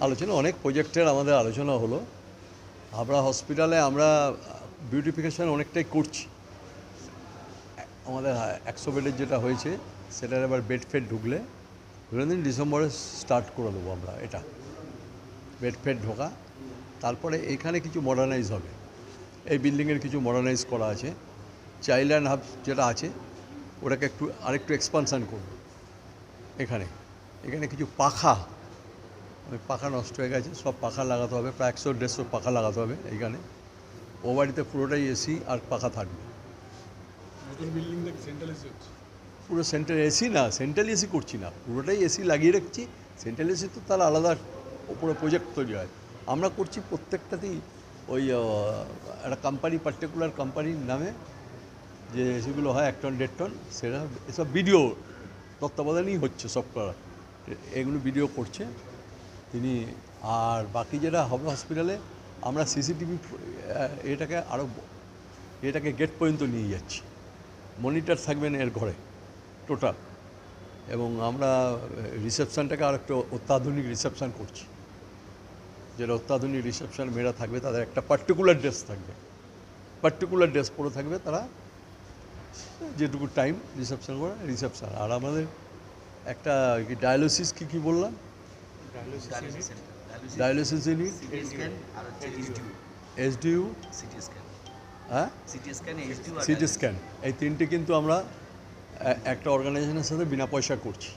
আলোচনা অনেক প্রজেক্টের আমাদের আলোচনা হলো। হাবড়া হসপিটালে আমরা বিউটিফিকেশন অনেকটাই করছি। আমাদের 100 বেডের যেটা হয়েছে সেটার এবার বেড ফেড ঢুকলে ধরে ডিসেম্বরে স্টার্ট করে দেবো আমরা। এটা বেড ফেড ঢোকা, তারপরে এখানে কিছু মডার্নাইজ হবে। এই বিল্ডিংয়ের কিছু মডার্নাইজ করা আছে। চাইল্ড অ্যান্ড হাব যেটা আছে ওটাকে আরেকটু এক্সপানশান করব। এখানে কিছু পাখা নষ্ট হয়ে গেছে, সব পাখা লাগাতে হবে। প্রায় 100-150 পাখা লাগাতে হবে এইখানে। ও বাড়িতে পুরোটাই এসি আর পাখা থাকবে। পুরো সেন্ট্রাল এসি না, সেন্ট্রাল এসি করছি না, পুরোটাই এসি লাগিয়ে রাখছি। সেন্ট্রাল এসি তো তার আলাদা ওপরে প্রজেক্ট তৈরি হয়। আমরা করছি প্রত্যেকটাতেই ওই একটা কোম্পানি, পার্টিকুলার কোম্পানির নামে যে এসিগুলো হয় 1 টন 1.5 টন, সেটা এসব ভিডিও তত্ত্বাবধানেই হচ্ছে সব করা। এগুলো ভিডিও করছে তিনি। আর বাকি যেটা হবে হসপিটালে, আমরা সিসিটিভি এটাকে গেট পর্যন্ত নিয়ে যাচ্ছি। মনিটর থাকবেন এর ঘরে টোটাল। এবং আমরা রিসেপশানটাকে আর একটু অত্যাধুনিক রিসেপশান করছি। যেটা অত্যাধুনিক রিসেপশান মেয়েরা থাকবে, তাদের একটা পার্টিকুলার ড্রেস থাকবে, পার্টিকুলার ড্রেস পরে থাকবে তারা, যেটুকু টাইম রিসেপশান করে রিসেপশান। আর আমাদের একটা ডায়ালিসিস কী বললাম, ডায়ালিসিস ইউনিট, এসডিইউ, হ্যাঁ সিটি স্ক্যান, এই তিনটে কিন্তু আমরা একটা অর্গানাইজেশনের সাথে বিনা পয়সা করছি।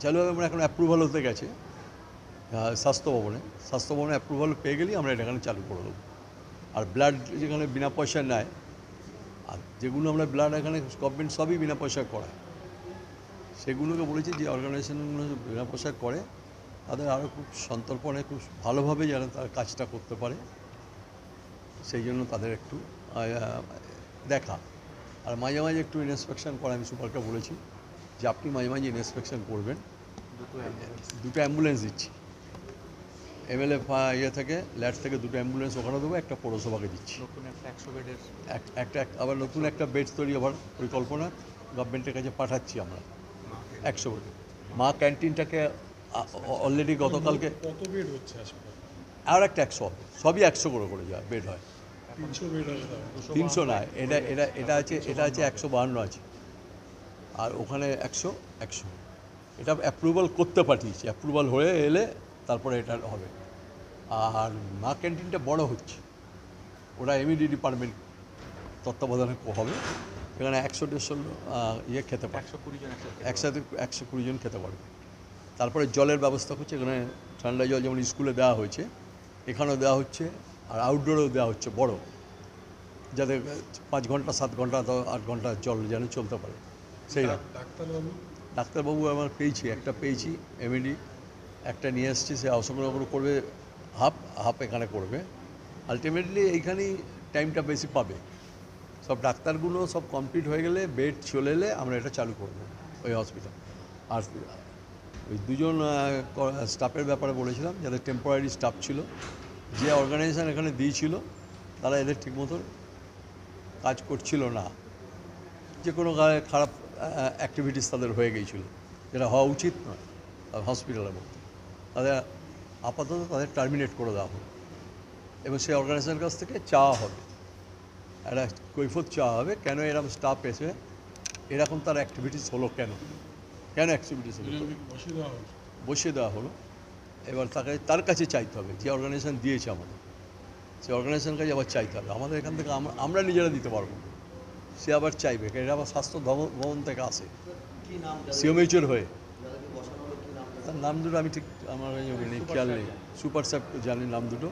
চালু হবে, আমরা এখন অ্যাপ্রুভাল হতে গেছে স্বাস্থ্য ভবনে অ্যাপ্রুভাল পেয়ে গেলেই আমরা এখানে চালু করে দেবো। আর ব্লাড যেখানে বিনা পয়সা নেয়, আর যেগুলো আমরা ব্লাড এখানে গভর্নমেন্ট সবই বিনা পয়সা করায়, সেগুলোকে বলেছি যে অর্গানাইজেশনগুলো বিনা পয়সা করে তাদের আরও খুব সন্তর্পণে খুব ভালোভাবে যেন তার কাজটা করতে পারে, সেই জন্য তাদের একটু দেখা। আর মাঝে মাঝে একটু ইন্সপেকশন করা। আমি সুপারকে বলেছি যে আপনি মাঝে মাঝে ইন্সপেকশন করবেন। দুটো অ্যাম্বুলেন্স দিচ্ছি, এমএলএ থেকে ল্যাট থেকে দুটো অ্যাম্বুলেন্স ওখানে দেবো, একটা পৌরসভাকে দিচ্ছি। আবার নতুন একটা বেড তৈরি হবার পরিকল্পনা গভর্নমেন্টের কাছে পাঠাচ্ছি আমরা 100 বেড। মা ক্যান্টিনটাকে অলরেডি গতকালকে আর একটা 100 হবে, সবই 100 করে যায় বেড হয়। 300 না, এটা আছে 152 আছে, আর ওখানে 100। এটা অ্যাপ্রুভাল করতে পাঠিয়েছি, অ্যাপ্রুভাল হয়ে এলে তারপরে এটা হবে। আর মা ক্যান্টিনটা বড় হচ্ছে, ওরা এমইডি ডিপার্টমেন্ট তত্ত্বাবধানে হবে। এখানে 100-150 খেতে পারে, একসাথে 120 জন খেতে পারবে। তারপরে জলের ব্যবস্থা করছে, এখানে ঠান্ডা জল যেমন স্কুলে দেওয়া হয়েছে এখানেও দেওয়া হচ্ছে, আর আউটডোরেও দেওয়া হচ্ছে বড়, যাতে 5 ঘন্টা 7 ঘন্টা 8 ঘন্টা জল যেন চলতে পারে। সেই ডাক্তারবাবু আমার একটা পেয়েছি এমইডি, একটা নিয়ে এসেছি, সে অংশগ্রহণ করবে, হাফ এখানে করবে। আলটিমেটলি এইখানেই টাইমটা বেশি পাবে। সব ডাক্তারগুলো সব কমপ্লিট হয়ে গেলে, বেড চলে এলে আমরা এটা চালু করবো ওই হসপিটাল। আর ওই 2 জন স্টাফের ব্যাপারে বলেছিলাম, যাদের টেম্পোরারি স্টাফ ছিল, যে অর্গানাইজেশন এখানে দিয়েছিল তারা এদের ঠিকমতো কাজ করছিল না, যে কোনো খারাপ অ্যাক্টিভিটিস তাদের হয়ে গিয়েছিল, যেটা হওয়া উচিত নয় হসপিটালের মধ্যে। আপাতত তাদের টার্মিনেট করে দেওয়া হবে, এবং সেই অর্গানাইজেশনের কাছ থেকে চাওয়া হবে, একটা কৈফিয়ত চাওয়া হবে, কেন এরকম স্টাফ এসে এরকম তার অ্যাক্টিভিটিস হলো, কেন অ্যাক্টিভিটিস হলো, বসিয়ে দেওয়া হলো। এবার তার কাছে চাইতে হবে, যে অর্গানাইজেশন দিয়েছে আমাদের, সেই অর্গানাইজেশনের কাছে আবার চাইতে হবে। আমাদের এখান থেকে আমরা নিজেরা দিতে পারবো, সে আবার চাইবে, কারণ এটা আবার স্বাস্থ্য ভবন থেকে আসে সিওমেচুর হয়ে। তার নাম দুটো আমি ঠিক আমার খেয়াল নেই, সুপার স্যাপ জানি নাম দুটো।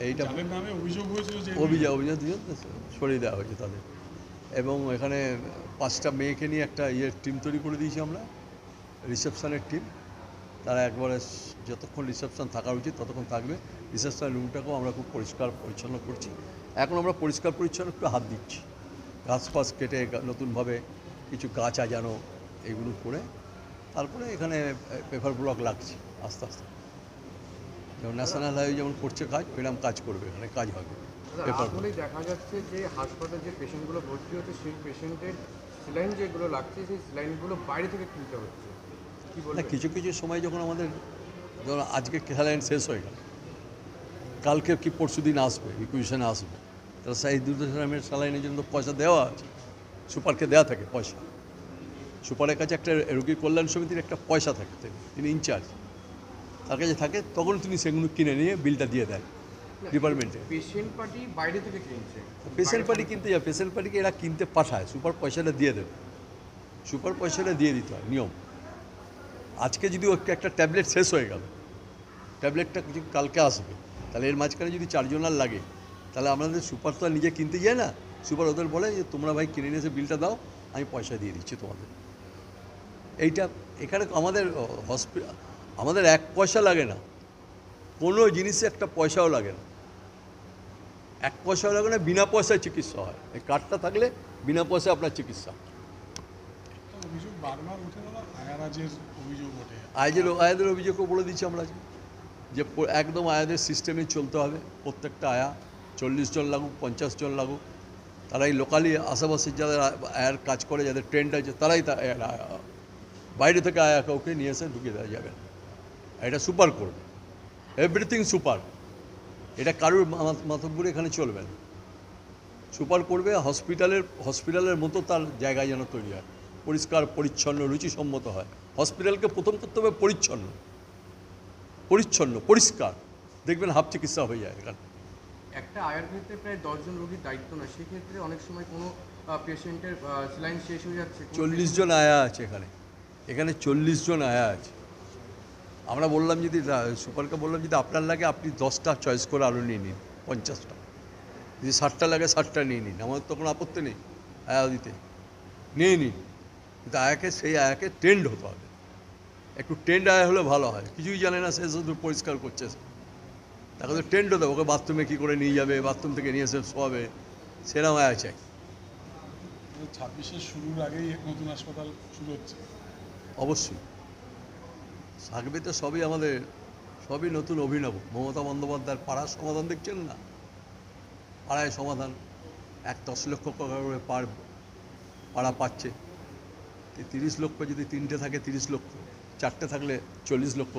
এইটা অভিযোগ 2জন সরিয়ে দেওয়া হয়েছে তাদের। এবং এখানে 5টা মেয়েকে নিয়ে একটা টিম তৈরি করে দিয়েছি আমরা, রিসেপশনের টিম। তারা একবারে যতক্ষণ রিসেপশন থাকা উচিত ততক্ষণ থাকবে। রিসেপশন রুমটাকেও আমরা খুব পরিষ্কার পরিচ্ছন্ন করছি। এখন আমরা পরিষ্কার পরিচ্ছন্ন একটু হাত দিচ্ছি, গাছ ফাছ কেটে নতুনভাবে কিছু গাছ আজানো, এগুলো করে তারপরে এখানে পেপার ব্লক লাগছে আস্তে আস্তে। যেমন ন্যাশনাল হাইওয়ে যেমন করছে কাজ, এরকম কাজ করবে, এখানে কাজ হবে। আসলেই দেখা যাচ্ছে যে হাসপাতালে যে পেশেন্টগুলো ভর্তি হচ্ছে, সেই পেশেন্টের স্যালাইন যেগুলো লাগছে, সেই স্যালাইনগুলো বাইরে থেকে কিনতে হচ্ছে। কি না বলবেন? কিছু কিছু সময় যখন আমাদের ধরো আজকে স্যালাইন শেষ হয়ে গেল, কালকে কি পরশু দিন আসবে, ইকুইশনে আসবে, তাহলে সেই দুর্দশামের স্যালাইনের জন্য তো পয়সা দেওয়া আছে, সুপারকে দেওয়া থাকে পয়সা। সুপারের কাছে একটা রোগী কল্যাণ সমিতির একটা পয়সা থাকে, তিনি ইনচার্জ, তার কাছে থাকে, তখন তিনি সেগুলো কিনে নিয়ে বিলটা দিয়ে দেন ডিপার্টমেন্টে। পেশেন্ট পার্টি বাইরে থেকে কিনছে। পেশেন্ট পার্টি কিনতে যায়, পেশেন্ট পার্টিকে এরা কিনতে পাঠায়, সুপার পয়সাটা দিয়ে দেবে, সুপার পয়সাটা দিয়ে দিতে হয় নিয়ম। আজকে যদি একটা ট্যাবলেট শেষ হয়ে গেল, ট্যাবলেটটা যদি কালকে আসবে, তাহলে এর মাঝখানে যদি 4 জনার লাগে, তাহলে আমাদের সুপার তো আর নিজে কিনতে যায় না, সুপার ওদের বলে যে তোমরা ভাই কিনে নিয়ে এসে বিলটা দাও, আমি পয়সা দিয়ে দিচ্ছি তোমাদের। এইটা এখানে আমাদের আমাদের 1 পয়সা লাগে না, কোনো জিনিসে একটা পয়সাও লাগে না, 1 পয়সাও লাগে না, বিনা পয়সায় চিকিৎসা হয়। এই কার্ডটা থাকলে বিনা পয়সায় আপনার চিকিৎসা। অভিযোগ বারবার উঠে গেল, আয়ারাজের অভিযোগ ওঠে। আয়াদের অভিযোগও বলে দিচ্ছি আমরা যে একদম আয়াদের সিস্টেমে চলতে হবে। প্রত্যেকটা আয়া 40 জন লাগুক, 50 জন লাগুক, তারা এই লোকালি আশেপাশে যাদের আয়ার কাজ করে, যাদের ট্রেন্ড আছে, তারাই বাইরে থেকে আয়া কাউকে নিয়ে এসে ঢুকিয়ে দেওয়া যাবে না। এটা সুপার করবে, এভরিথিং সুপার। এটা কারুর মাতব্বরি এখানে চলবে না। সুপার করবে, হসপিটালের মতো তার জায়গায় যেন তৈরি হয়, পরিষ্কার পরিচ্ছন্ন, রুচিসম্মত হয়। হসপিটালকে প্রথম করতে হবে পরিচ্ছন্ন পরিষ্কার, দেখবেন হাফ চিকিৎসা হয়ে যায় এখানে। একটা আয়ার ক্ষেত্রে প্রায় 10 জন রোগীর দায়িত্ব না, সেক্ষেত্রে অনেক সময় কোনো পেশেন্টের স্যালাইন শেষ হয়ে যাচ্ছে। 40 জন আয়া আছে এখানে 40 জন আয়া আছে। আমরা বললাম যদি সুপারকে বললাম যদি আপনার লাগে আপনি 10টা চয়েস করে আরও নিয়ে নিন, 50টা, যদি 60টা লাগে 60টা নিয়ে নিন, আমাদের তো কোনো আপত্তি নেই আয়া দিতে, নিয়ে নিন। কিন্তু সেই আয়াকে ট্রেন্ড হতে হবে, একটু ট্রেন্ড আয়া হলে ভালো হয়। কিছুই জানে না, সে শুধু পরিষ্কার করছে, তাকে তো ট্রেন্ড হতে হবে, ওকে বাথরুমে কী করে নিয়ে যাবে, বাথরুম থেকে নিয়ে এসে শোয়াবে, সেরকম আয়া চাই। 26-এর শুরুর আগেই নতুন হাসপাতাল শুরু হচ্ছে। অবশ্যই থাকবে তো, সবই নতুন অভিনব। মমতা বন্দ্যোপাধ্যায়ের পাড়ার সমাধান দেখছেন না, পাড়ায় সমাধান 10 লক্ষ টাকা করে পাড়া পাচ্ছে। 30 লক্ষ যদি 3টে থাকে 30 লক্ষ, 4টে থাকলে 40 লক্ষ,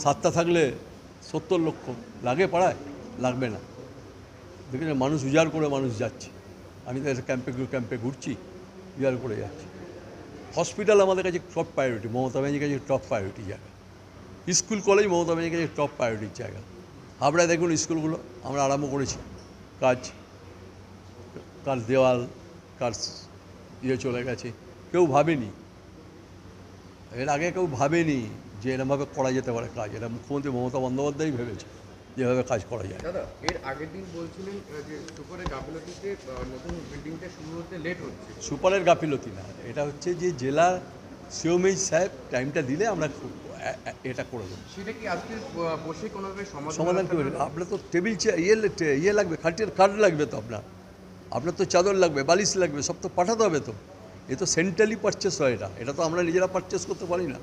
7টা থাকলে 70 লক্ষ লাগে পাড়ায়? লাগবে না। দেখেন মানুষ উজাড় করে মানুষ যাচ্ছে, আমি তো ক্যাম্পে ঘুরছি, উজাড় করে যাচ্ছি। হসপিটাল আমাদের কাছে টপ প্রায়োরিটি, মমতা ব্যানার্জির কাছে টপ প্রায়োরিটি জায়গা। স্কুল কলেজ মমতা ব্যানার্জির কাছে টপ প্রায়োরিটির জায়গা। হাবড়ায় দেখুন স্কুলগুলো আমরা আরম্ভ করেছি কার দেওয়াল, কার চলে গেছে, কেউ ভাবেনি, এর আগে কেউ ভাবেনি যে এরমভাবে করা যেতে পারে কাজ। এটা মুখ্যমন্ত্রী মমতা বন্দ্যোপাধ্যায় ভেবেছে যেভাবে কাজ করা যায়। দাদা, এর আগের দিন বলছিলেন যে সুপারের গাফিলতিতে নতুন বিল্ডিংটা শুরু হতে লেট হচ্ছে। সুপারের গাফিলতি না, এটা হচ্ছে যে জেলার সিওমএইচ সাহেব টাইমটা দিলে আমরা এটা করে দেবো। সেটা কি আজকে বসে কোনোভাবে সমাধান কী হবে? আপনার তো টেবিল চেয়ার লাগবে, খাটের কাঠ লাগবে, তো আপনার তো চাদর লাগবে, বালিশ লাগবে, সব তো পাঠাতে হবে। তো এ তো সেন্ট্রালি পারচেস হয়, এটা তো আমরা নিজেরা পারচেস করতে পারি না।